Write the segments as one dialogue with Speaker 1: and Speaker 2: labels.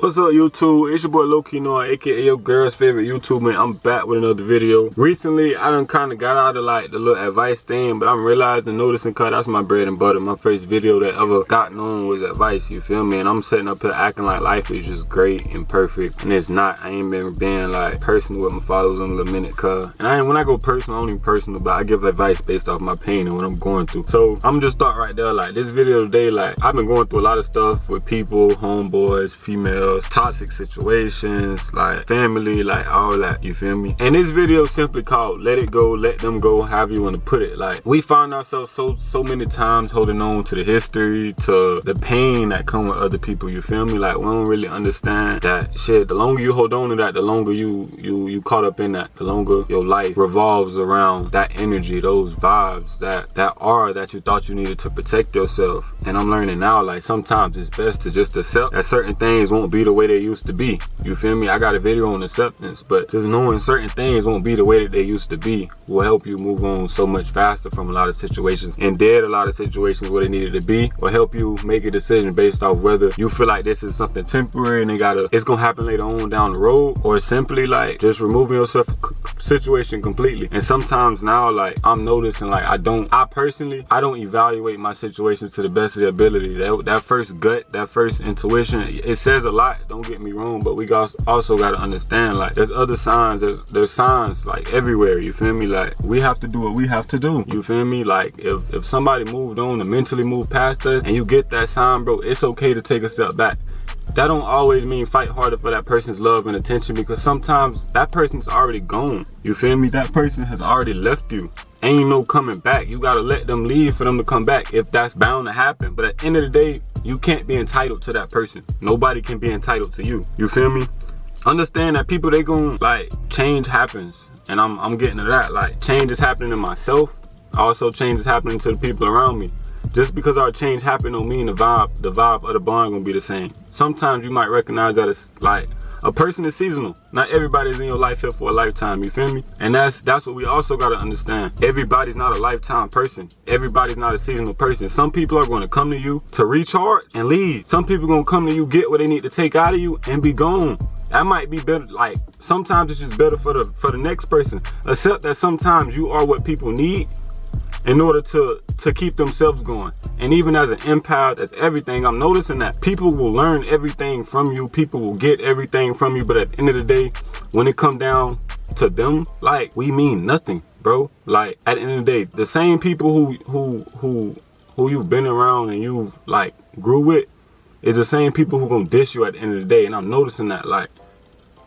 Speaker 1: What's up, YouTube? It's your boy Lowkey, Nard, aka your girl's favorite YouTuber. I'm back with another video. Recently, I done kind of got out of like the little advice thing, but I'm realizing, noticing, cause that's my bread and butter. My first video that ever got known was advice, you feel me? And I'm sitting up here acting like life is just great and perfect, and it's not. I ain't been being like personal with my followers in a minute, cause. And when I go personal, I don't even personal, but I give advice based off my pain and what I'm going through. So I'm just start right there, like this video today, like I've been going through a lot of stuff with people, homeboys, females, toxic situations, like family, like all that, you feel me? And this video simply called Let It Go, Let Them Go, however you want to put it. Like we find ourselves so many times holding on to the history, to the pain that come with other people, you feel me? Like we don't really understand that shit. The longer you hold on to that, the longer you caught up in that, the longer your life revolves around that energy, those vibes, that aura that you thought you needed to protect yourself. And I'm learning now, like sometimes it's best to just accept that certain things won't be the way they used to be, you feel me? I got a video on acceptance, but just knowing certain things won't be the way that they used to be will help you move on so much faster from a lot of situations, and dead a lot of situations where they needed to be, or help you make a decision based off whether you feel like this is something temporary and it's gonna happen later on down the road, or simply like just removing yourself from situation completely. And sometimes now, like I'm noticing, like I personally don't evaluate my situations to the best of their ability. That first gut, that first intuition, it says a lot, don't get me wrong, but we also got to understand, like there's other signs, there's signs like everywhere, you feel me? Like we have to do what we have to do, you feel me? Like if somebody moved on and mentally moved past us and you get that sign, bro, it's okay to take a step back. That don't always mean fight harder for that person's love and attention, because sometimes that person's already gone, you feel me? That person has already left you. Ain't no coming back. You gotta let them leave for them to come back, if that's bound to happen. But at the end of the day, you can't be entitled to that person. Nobody can be entitled to you, you feel me? Understand that people, they gon' like, change happens, and I'm getting to that. Like change is happening to myself, also change is happening to the people around me. Just because our change happened don't mean the vibe of the bond gonna be the same. Sometimes you might recognize that it's like a person is seasonal. Not everybody's in your life here for a lifetime, you feel me? And that's what we also gotta understand. Everybody's not a lifetime person. Everybody's not a seasonal person. Some people are gonna come to you to recharge and leave. Some people gonna come to you, get what they need to take out of you, and be gone. That might be better. Like sometimes it's just better for the next person. Accept that sometimes you are what people need in order to keep themselves going. And even as an empath, as everything, I'm noticing that people will learn everything from you. People will get everything from you. But at the end of the day, when it comes down to them, like we mean nothing, bro. Like at the end of the day, the same people who you've been around and you've like grew with is the same people who gonna diss you at the end of the day. And I'm noticing that, like,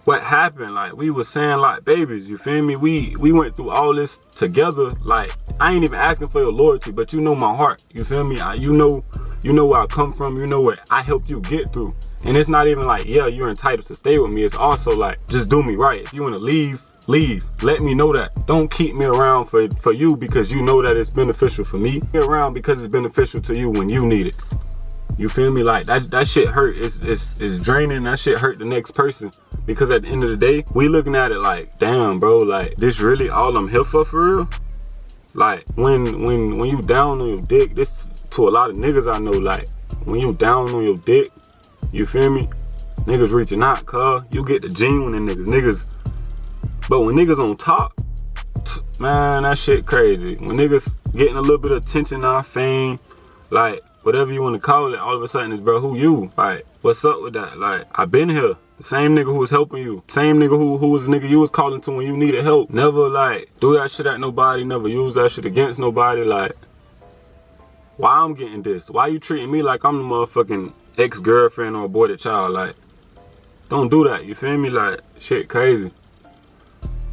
Speaker 1: what happened, like we was saying like babies, you feel me? We went through all this together. Like I ain't even asking for your loyalty, but you know my heart, you feel me? You know where I come from, you know what I helped you get through. And it's not even like, yeah, you're entitled to stay with me. It's also like, just do me right. If you want to leave, let me know that. Don't keep me around for you because you know that it's beneficial for me. Be around because it's beneficial to you when you need it. You feel me? Like that shit hurt. It's draining. That shit hurt the next person, because at the end of the day, we looking at it like, damn, bro, like this really all I'm here for real? Like when you down on your dick, this to a lot of niggas I know, like when you down on your dick, you feel me? Niggas reaching out, cuz you get the genuine in niggas. But when niggas on top, man, that shit crazy. When niggas getting a little bit of attention now, fame, like whatever you want to call it, all of a sudden it's, bro, who you? Like, what's up with that? Like, I been here. The same nigga who was helping you. Same nigga who was the nigga you was calling to when you needed help. Never, like, do that shit at nobody. Never use that shit against nobody. Like, why I'm getting this? Why you treating me like I'm the motherfucking ex-girlfriend or aborted child? Like, don't do that. You feel me? Like, shit crazy.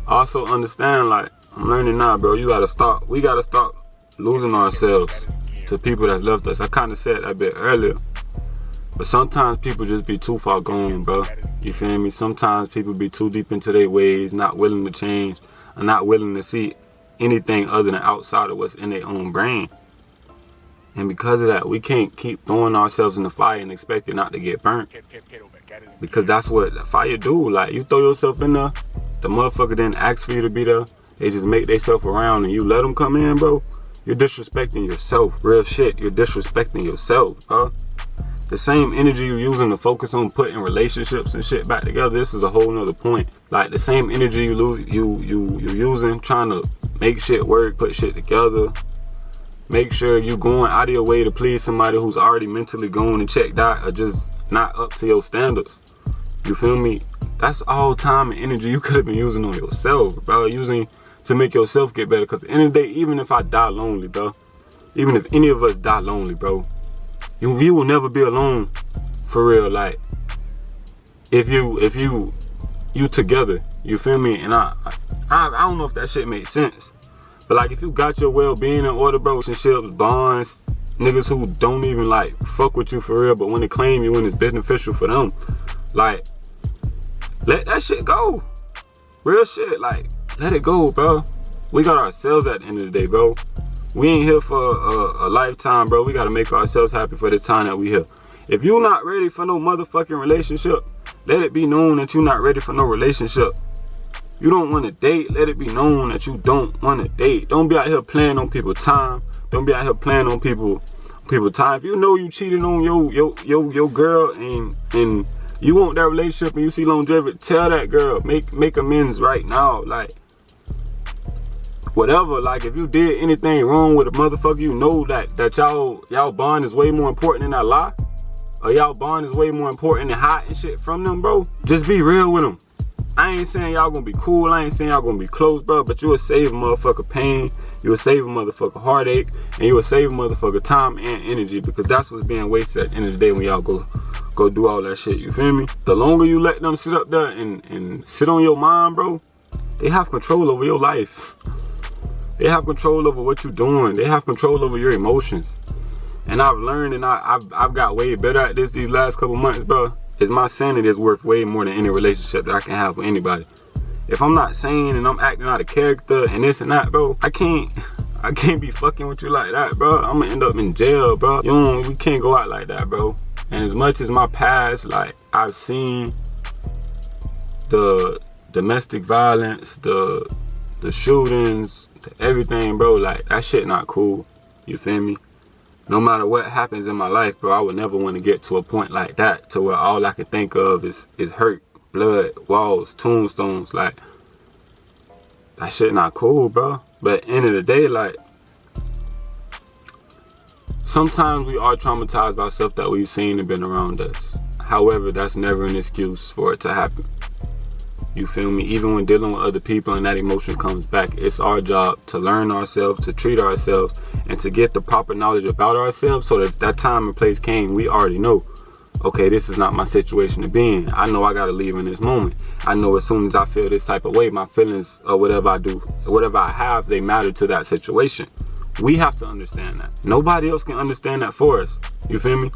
Speaker 1: Also understand, like, I'm learning now, bro. You gotta stop. We gotta stop losing ourselves to people that left us. I kind of said that a bit earlier, but sometimes people just be too far gone, bro. You feel me? Sometimes people be too deep into their ways, not willing to change, and not willing to see anything other than outside of what's in their own brain. And because of that, we can't keep throwing ourselves in the fire and expect it not to get burnt, because that's what the fire do. Like, you throw yourself in there, the motherfucker didn't ask for you to be there. They just make themselves around and you let them come in, bro. You're disrespecting yourself. Real shit, you're disrespecting yourself, bro. The same energy you using to focus on putting relationships and shit back together, this is a whole nother point. Like the same energy you using trying to make shit work, put shit together, make sure you going out of your way to please somebody who's already mentally gone and checked out or just not up to your standards. You feel me? That's all time and energy you could have been using on yourself, bro. Using to make yourself get better. Because at the end of the day, even if I die lonely, bro, even if any of us die lonely, bro, you will never be alone for real. Like if you together, you feel me? And I don't know if that shit makes sense, but like if you got your well-being in order, bro, relationships, bonds, niggas who don't even like fuck with you for real, but when they claim you when it's beneficial for them, like let that shit go. Real shit, like let it go, bro. We got ourselves at the end of the day, bro. We ain't here for a lifetime, bro. We gotta make ourselves happy for the time that we here. If you not ready for no motherfucking relationship, let it be known that you're not ready for no relationship. You don't want to date, let it be known that you don't want to date. Don't be out here playing on people's time. Don't be out here playing on people's time. If you know you cheated on your girl and you want that relationship and you see longevity, tell that girl, make amends right now. Like whatever, like if you did anything wrong with a motherfucker, you know that y'all bond is way more important than that lie, or y'all bond is way more important than hiding shit from them, bro. Just be real with them. I ain't saying y'all gonna be cool, I ain't saying y'all gonna be close, bro, but you will save a motherfucker pain, you will save a motherfucker heartache, and you will save a motherfucker time and energy, because that's what's being wasted at the end of the day when y'all go do all that shit, you feel me? The longer you let them sit up there and sit on your mind, bro, they have control over your life. They have control over what you're doing. They have control over your emotions. And I've learned, and I've got way better at this these last couple months, bro. Is my sanity is worth way more than any relationship that I can have with anybody. If I'm not sane and I'm acting out of character and this and that, bro, I can't be fucking with you like that, bro. I'm gonna end up in jail, bro. We can't go out like that, bro. And as much as my past, like I've seen the domestic violence, the shootings, everything, bro, like that shit not cool. You feel me? No matter what happens in my life, bro, I would never want to get to a point like that to where all I can think of is hurt, blood, walls, tombstones. Like that shit not cool, bro. But at the end of the day, like sometimes we are traumatized by stuff that we've seen and been around us. However, that's never an excuse for it to happen. You feel me? Even when dealing with other people and that emotion comes back, it's our job to learn ourselves, to treat ourselves, and to get the proper knowledge about ourselves so that if that time and place came, we already know, okay, this is not my situation to be in. I know I gotta leave in this moment. I know as soon as I feel this type of way, my feelings or whatever I do, whatever I have, they matter to that situation. We have to understand that. Nobody else can understand that for us. You feel me?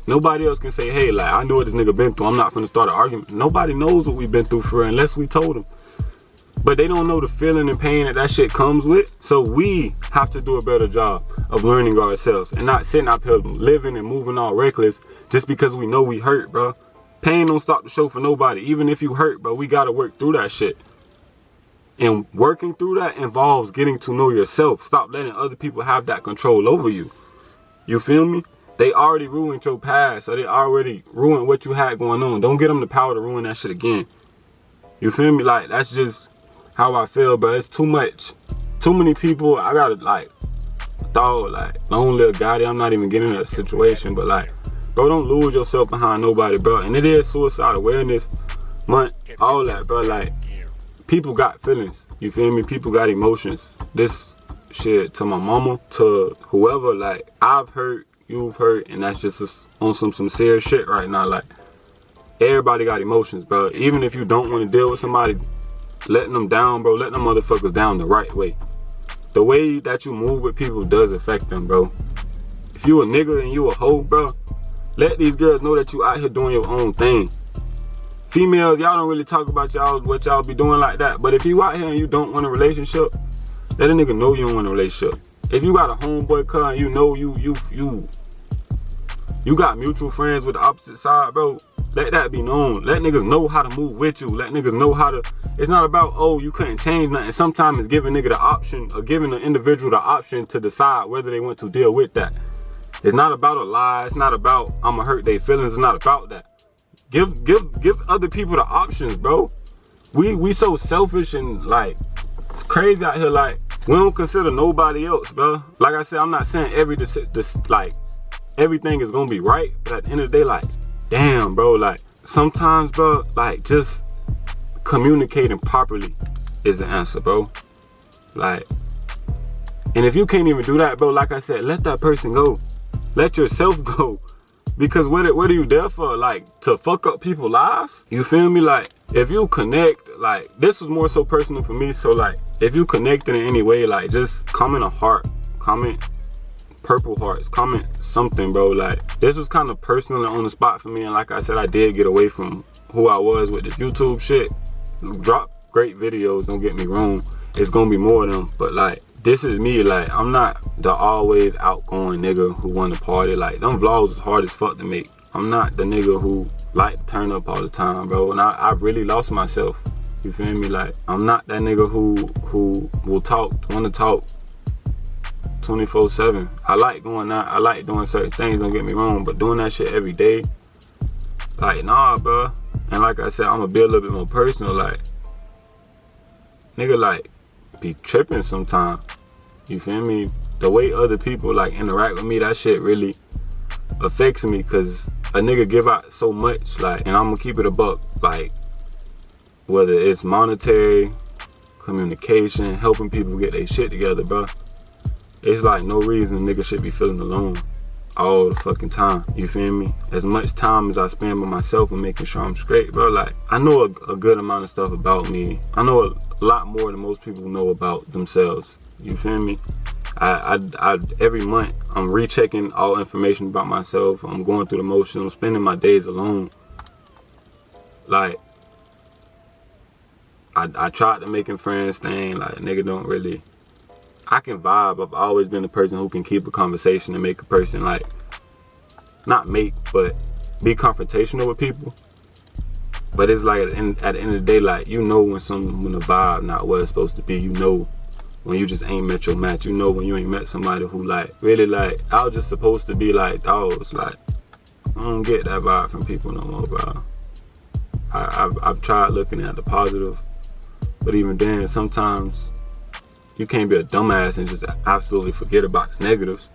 Speaker 1: Nobody else can say, hey, like, I know what this nigga been through. I'm not finna start an argument. Nobody knows what we've been through for real unless we told them. But they don't know the feeling and pain that shit comes with. So we have to do a better job of learning ourselves and not sitting up here living and moving all reckless just because we know we hurt, bro. Pain don't stop the show for nobody. Even if you hurt, bro, we gotta work through that shit. And working through that involves getting to know yourself. Stop letting other people have that control over you. You feel me? They already ruined your past, so they already ruined what you had going on. Don't get them the power to ruin that shit again. You feel me? Like, that's just how I feel, but it's too much. Too many people, I gotta, like, dog, like, long little Gotti, I'm not even getting in a situation, but, like, bro, don't lose yourself behind nobody, bro. And it is Suicide Awareness Month, all that, bro. Like, people got feelings, you feel me? People got emotions. This shit, to my mama, to whoever, like, I've hurt, you've hurt, and that's just on some serious shit right now. Like, everybody got emotions, bro. Even if you don't want to deal with somebody, letting them down, bro, let them motherfuckers down the right way. The way that you move with people does affect them, bro. If you a nigga and you a hoe, bro, let these girls know that you out here doing your own thing. Females, y'all don't really talk about what y'all be doing like that, but if you out here and you don't want a relationship, let a nigga know you don't want a relationship. If you got a homeboy car and you know you got mutual friends with the opposite side, bro, let that be known. Let niggas know how to move with you. Let niggas know how to, it's not about, oh, you couldn't change nothing. Sometimes it's giving nigga the option, or giving the individual the option to decide whether they want to deal with that. It's not about a lie. It's not about I'ma hurt their feelings. It's not about that. Give other people the options, bro. We so selfish and like it's crazy out here. Like we don't consider nobody else, bro. Like I said, I'm not saying like everything is gonna be right, but at the end of the day, like damn, bro. Like sometimes, bro, like just communicating properly is the answer, bro. Like, and if you can't even do that, bro, like I said, let that person go. Let yourself go. Because what are you there for? Like, to fuck up people's lives? You feel me? Like, if you connect, like, this was more so personal for me. So, like, if you connected in any way, like, just comment a heart. Comment purple hearts. Comment something, bro. Like, this was kind of personal and on the spot for me. And like I said, I did get away from who I was with this YouTube shit. Drop great videos, don't get me wrong. It's gonna be more of them. But, like, this is me. Like, I'm not the always outgoing nigga who wanna party. Like, them vlogs is hard as fuck to make. I'm not the nigga who like to turn up all the time, bro. And I really lost myself. You feel me? Like, I'm not that nigga who wanna talk 24/7. I like going out. I like doing certain things, don't get me wrong. But doing that shit every day, like, nah, bro. And like I said, I'm gonna be a little bit more personal. Like, nigga, like, be tripping sometimes. You feel me? The way other people like interact with me, that shit really affects me, cause a nigga give out so much, like, and I'm gonna keep it a buck, like, whether it's monetary, communication, helping people get their shit together, bro. It's like no reason a nigga should be feeling alone all the fucking time. You feel me? As much time as I spend by myself and making sure I'm straight, bro. Like, I know a good amount of stuff about me. I know a lot more than most people know about themselves. You feel me? I every month I'm rechecking all information about myself. I'm going through the motions. I'm spending my days alone. Like, I tried to making friends thing. Like, nigga don't really. I can vibe. I've always been the person who can keep a conversation and make a person, like, not make, but be confrontational with people. But it's like at the end of the day, like, you know when a vibe not what it's supposed to be. You know when you just ain't met your match. You know when you ain't met somebody who, like, really, like, I was just supposed to be like dogs. Like, I don't get that vibe from people no more, bro. I've tried looking at the positive, but even then, sometimes you can't be a dumbass and just absolutely forget about the negatives.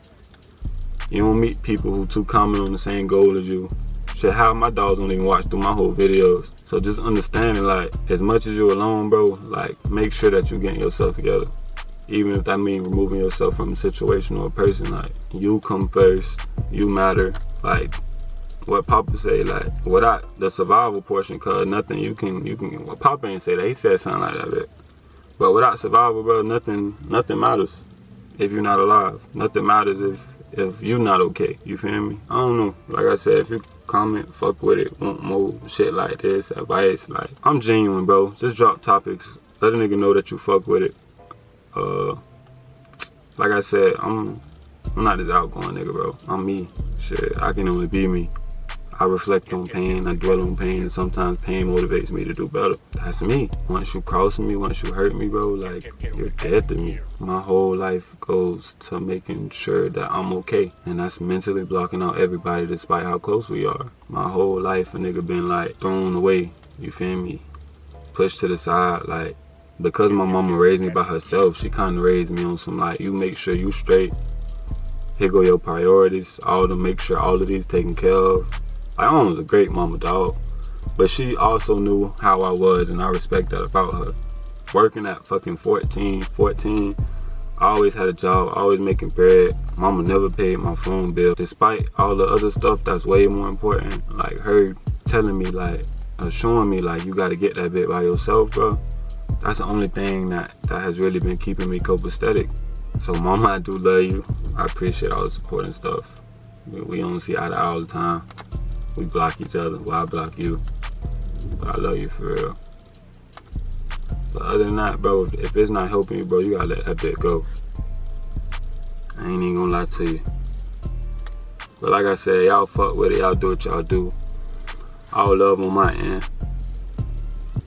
Speaker 1: You don't meet people who too common on the same goal as you. Shit, how my dogs don't even watch through my whole videos. So just understanding, like, as much as you're alone, bro, like, make sure that you're getting yourself together. Even if that means removing yourself from a situation or a person. Like, you come first, you matter. Like, what Papa say, like, without the survival portion, cause nothing you can, well, Papa ain't say that, he said something like that, bit. But without survival, bro, nothing matters if you're not alive. Nothing matters if you're not okay. You feel me? I don't know. Like I said, if you comment, fuck with it, want more shit like this, advice, like, I'm genuine, bro. Just drop topics. Let a nigga know that you fuck with it. Like I said, I'm not this outgoing nigga, bro. I'm me. Shit, I can only be me. I reflect on pain, I dwell on pain, and sometimes pain motivates me to do better. That's me. Once you cross me, once you hurt me, bro, like, you're dead to me. My whole life goes to making sure that I'm okay. And that's mentally blocking out everybody despite how close we are. My whole life, a nigga been, like, thrown away, you feel me? Pushed to the side, like, because my mama raised me by herself, she kind of raised me on some, like, you make sure you straight. Here go your priorities, all to make sure all of these taken care of. My mom was a great mama, dog. But she also knew how I was, and I respect that about her. Working at fucking 14, I always had a job, always making bread. Mama never paid my phone bill. Despite all the other stuff that's way more important, like her telling me, like, showing me, like, you gotta get that bit by yourself, bro. That's the only thing that has really been keeping me copacetic. So, mama, I do love you. I appreciate all the support and stuff. We don't see eye to eye all the time. We block each other, well, I block you. But I love you for real. But other than that, bro, if it's not helping you, bro, you gotta let that bit go. I ain't even gonna lie to you. But like I said, y'all fuck with it, y'all do what y'all do. All love on my end.